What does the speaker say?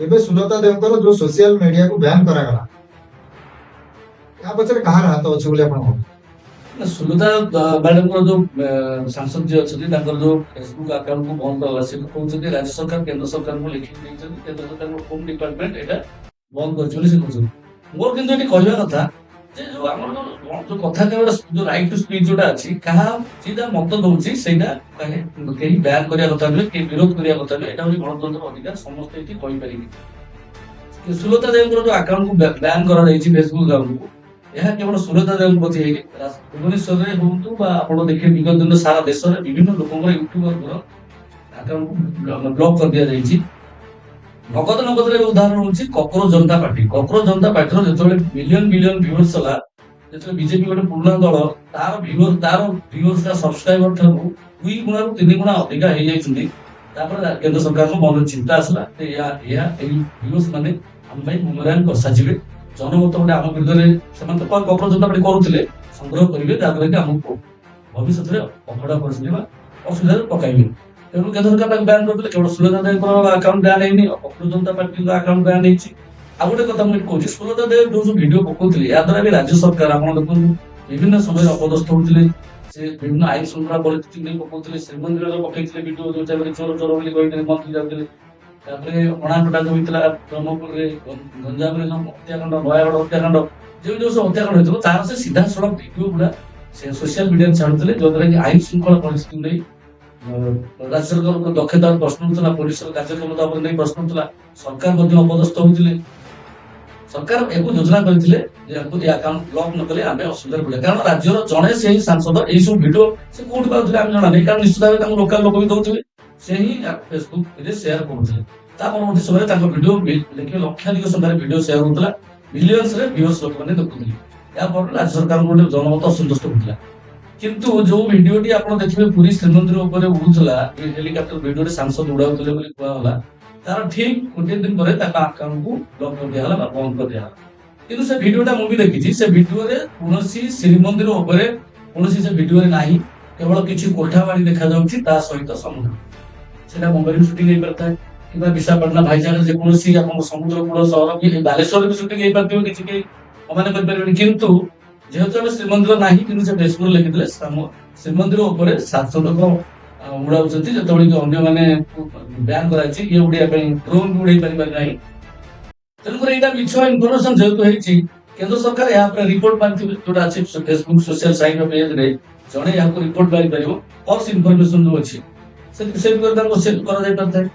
ଏବେ ସୁଲତା ଦେବଙ୍କର ଯୋଉ ସୋସିଆଲ ମିଡିଆକୁ ବ୍ୟାନ୍ କରାଗଲା, ୟା ପଛରେ କାହାର ହାତ ଅଛି ବୋଲି ଆପଣ ଭାବୁଛନ୍ତି? ନା, ସୁଲତା ମ୍ୟାଡାମଙ୍କର ଯୋଉ ସାଂସଦ ଯିଏ ଅଛନ୍ତି ତାଙ୍କର ଯୋଉ ଫେସବୁକ୍ ଆକାଉଣ୍ଟକୁ ବନ୍ଦ କଲା, ସେ କହୁଛନ୍ତି ରାଜ୍ୟ ସରକାର କେନ୍ଦ୍ର ସରକାରଙ୍କୁ ଲେଖିକି ଦେଇଛନ୍ତି, କେନ୍ଦ୍ର ସରକାରଙ୍କ ହୋମ ଡିପାର୍ଟମେଣ୍ଟ ଏଇଟା ବନ୍ଦ କରିଛି ବୋଲି ସେ କହୁଛନ୍ତି। ମୋର କିନ୍ତୁ ଏଠି କହିବା କଥା ଯେ ଯୋଉ ଆମର ଯୋଉ କଥା ଯୋଉ ରାଇଟ୍ ଟୁ ସ୍ପିଚ୍ ଯୋଉଟା ଅଛି, କାହା ଯିଏ ମତ ଦଉଛି ସେଇଟା କେହି ବ୍ୟାନ୍ କରିବା କଥା ନୁହେଁ, କେହି ବିରୋଧ କରିବା କଥା ନୁହେଁ। ଏଇଟା ହଉଛି ଗଣତନ୍ତ୍ର ଅଧିକାର, ସମସ୍ତେ ଏଠି କହିପାରିବେ। ସୁଲତା ଦେବଙ୍କର ଯୋଉ ଆକାଉଣ୍ଟକୁ ବ୍ୟାନ୍ କରାଯାଇଛି ଫେସବୁକ୍ ଆକାଉଣ୍ଟକୁ, ଏହା କେବଳ ସୁଲତା ଦେବଙ୍କ ପ୍ରତି ହେଇନି, ଭୁବନେଶ୍ୱରରେ ହୁଅନ୍ତୁ ବା ଆପଣ ଦେଖିବେ ବିଗତ ଦିନ ସାରା ଦେଶରେ ବିଭିନ୍ନ ଲୋକଙ୍କର ୟୁଟ୍ୟୁବରଙ୍କର ଆକାଉଣ୍ଟକୁ ବ୍ଲକ୍ କରିଦିଆଯାଇଛି। ନଗଦ ନଗଦରେ ଉଦାହରଣ ହଉଛି କକରୋଜ ଜନତା ପାର୍ଟି। କକରୋଜ ଜନତା ପାର୍ଟିର ଯେତେବେଳେ ମିଲିୟନ ମିଲିୟନ ଭିଉଅର୍ସ ହେଲା, ଯେତେବେଳେ ବିଜେପି ଗୋଟେ ପୁରୁଣା ଦଳ, ତାର ଭିଉଅର୍ସ ସବସ୍କ୍ରାଇବର ଠାରୁ 2 ଗୁଣାରୁ 3 ଗୁଣା ଅଧିକା ହେଇଯାଇଛନ୍ତି। ତାପରେ କେନ୍ଦ୍ର ସରକାରଙ୍କ ମନରେ ଚିନ୍ତା ଆସିଲା ଯେ ଏଇ ଭିଉଅର୍ସ ମାନେ ଆମ ପାଇଁ ବୁମେରାଙ୍ଗ ବସାଯିବେ, ଜନମତ ଗୋଟେ ଆମ ବିରୁଦ୍ଧରେ ସେମାନେ ତ କକରୋଜ ଜନତା ପାର୍ଟି କରୁଥିଲେ, ସଂଗ୍ରହ କରିବେ, ଯାହାଦ୍ୱାରା କି ଆମକୁ ଭବିଷ୍ୟତରେ ଅଖାଡୁଆ ପରିସ୍ଥିତି ବା ଅସୁବିଧାରେ ପକାଇବେ। ତେଣୁ କେନ୍ଦ୍ର ସରକାର ତାକୁ ବ୍ୟାନ୍ କରିଦେଲେ। କେବଳ ସୁଲତା ଦେବଙ୍କର ଆକାଉଣ୍ଟ ବ୍ୟାନ୍ ହେଇନି, କକରୋଜ ଜନତା ପାର୍ଟିର ଆକାଉଣ୍ଟ ବ୍ୟାନ୍ ହେଇଛି। ଆଉ ଗୋଟେ କଥା ମୁଁ କହୁଛି, ସୁଲତା ଦେବ ଯୋଉ ଭିଡିଓ ପକଉଥିଲେ, ଏହା ଦ୍ୱାରା ବି ରାଜ୍ୟ ସରକାର ଆପଣ ଦେଖନ୍ତୁ ବିଭିନ୍ନ ସମୟରେ ଅପଦସ୍ଥ ହଉଥିଲେ। ସେ ବିଭିନ୍ନ ଆଇନ ଶୃଙ୍ଖଳା ପରିସ୍ଥିତି ନେଇ ପକଉଥିଲେ। ଶ୍ରୀମନ୍ଦିରରେ ପକେଇଥିଲେ ଭିଡିଓ, ଯୋଉ ଟାଇମରେ ଚୋର ଚୋର ବୋଲି କହିଥିଲେ ମନ୍ତ୍ରୀ ଯାଉଥିଲେ। ତାପରେ ଅଣାକଟା ଯୋଉ ହେଇଥିଲା ବ୍ରହ୍ମପୁରରେ, ଗଞ୍ଜାମରେ ଯୋଉ ହତ୍ୟାକାଣ୍ଡ, ନୟାଗଡ଼ ହତ୍ୟାକାଣ୍ଡ, ଯୋଉ ସବୁ ହତ୍ୟାକାଣ୍ଡ ହେଇଥିବ, ତାର ସେ ସିଧାସଳଖ ଭିଡିଓ ଗୁଡା ସେ ସୋସିଆଲ ମିଡିଆରେ ଛାଡୁଥିଲେ, ଯୋଉଦ୍ୱାରା କି ଆଇନ ଶୃଙ୍ଖଳା ପରିସ୍ଥିତି ନେଇ ରାଜ୍ୟ ସରକାରଙ୍କ ଦକ୍ଷତା ପ୍ରଶ୍ନ ଉଠୁଥିଲା, ପୋଲିସର କାର୍ଯ୍ୟକ୍ଷମତା ଉପରେ ନେଇ ପ୍ରଶ୍ନ ଉଠୁଥିଲା। ସରକାର ମଧ୍ୟ ଅପଦସ୍ଥ ହଉଥିଲେ। ସରକାର ଏହାକୁ ଯୋଜନା କରିଥିଲେ ଯେ ଏ ଆକାଉଣ୍ଟ ବ୍ଲକ୍ ନ କଲେ ଆମେ ଅସୁବିଧାରେ ପଡିବା, କାରଣ ରାଜ୍ୟର ଜଣେ ସେହି ସାଂସଦ ଏଇ ସବୁ ଭିଡିଓ ସେ କୋଉଠି ପାଉଥିଲେ ଆମେ ଜଣା ନାହିଁ, କାରଣ ନିଶ୍ଚିତ ଭାବେ ତାଙ୍କୁ ଲୋକାଲ ଲୋକ ବି ଦଉଥିବେ, ସେ ହିଁ ଫେସବୁକରେ ସେୟାର କରୁଥିଲେ। ତା ପରବର୍ତ୍ତୀ ସମୟରେ ତାଙ୍କ ଭିଡିଓ ଦେଖିବେ ଲକ୍ଷାଧିକ ସଂଖ୍ୟାରେ ଭିଡିଓ ସେୟାର ହଉଥିଲା, ମିଲିୟନ୍ସରେ ଭିଉଅର୍ସ ଲୋକମାନେ ଦେଖୁଥିଲେ। ଏହା ଫଳରେ ରାଜ୍ୟ ସରକାରଙ୍କ ଗୋଟେ ଜନମତ ଅସନ୍ତୁଷ୍ଟ ହଉଥିଲା। କିନ୍ତୁ ଯୋଉ ଭିଡିଓଟି ଆପଣ ଦେଖିବେ ପୁରୀ ଶ୍ରୀମନ୍ଦିର ଉପରେ ଉଡୁଥିଲା, ହେଲିକପ୍ଟର ଭିଡିଓରେ ସାଂସଦ ଉଡାଉଥିଲେ ବୋଲି କୁହାଗଲା, ତାର ଠିକ ଗୋଟିଏ ଦିନ ପରେ ତାଙ୍କ ଆକାଉଣ୍ଟକୁ ବ୍ଲକ୍ କରିଦିଆଗଲା ବା ବନ୍ଦ କରିଦିଆଗଲା। କିନ୍ତୁ ସେ ଭିଡିଓଟା ମୁଁ ବି ଦେଖିଛି, ସେ ଭିଡିଓରେ କୌଣସି ଶ୍ରୀମନ୍ଦିର ଉପରେ କୌଣସି ସେ ଭିଡିଓରେ ନାହିଁ, କେବଳ କିଛି କୋଠା ବାଡି ଦେଖାଯାଉଛି, ତା ସହିତ ସମୁଦ୍ର। ସେଟା ମୁମ୍ବାଇରେ ସୁଟିଂ ହେଇପାରିଥାଏ କିମ୍ବା ବିଶାଖାପାଟଣା ଭାଇଜାଗରେ ଯେକୌଣସି ଆପଣଙ୍କ ସମୁଦ୍ର କୂଳ ସହର କି ବାଲେଶ୍ୱରରେ ବି ସୁଟିଂ ହେଇପାରିଥିବ, କିଛି କେହି ଅମାନ୍ୟ କରିପାରିବେନି। କିନ୍ତୁ ଯେହେତୁ ଆମେ ଶ୍ରୀମନ୍ଦିର ନାହିଁ, କିନ୍ତୁ ସେ ଫେସବୁକରେ ଲେଖିଥିଲେ ଶ୍ରୀମନ୍ଦିର ଉପରେ ସାଂସଦଙ୍କ ଉଡାଉଛନ୍ତି, ଯେତେବେଳେ କି ଅନ୍ୟମାନେ ବ୍ୟାନ୍ କରାଯାଇଛି, ଇଏ ଉଡିବା ପାଇଁ ଡ୍ରୋନ୍ ବି ଉଡେଇ ପାରିବାର ନାହିଁ। ତେଣୁକରି ଏଇଟା ମିଛ ଇନଫର୍ମେସନ ଯେହେତୁ ହେଇଛି, କେନ୍ଦ୍ର ସରକାର ଏହା ଉପରେ ରିପୋର୍ଟ ମାରିଥିବେ, ଯୋଉଟା ଅଛି ଫେସବୁକ ସୋସିଆଲ ସାଇଟ୍ ପେଜରେ ଜଣେ ଏହାକୁ ରିପୋର୍ଟ ମାରିପାରିବ। ଫଲ୍ସ ଇନଫର୍ମେସନ ଯୋଉ ଅଛି ସେ ବିଷୟରେ ତାଙ୍କୁ କରାଯାଇ ପାରିଥାଏ।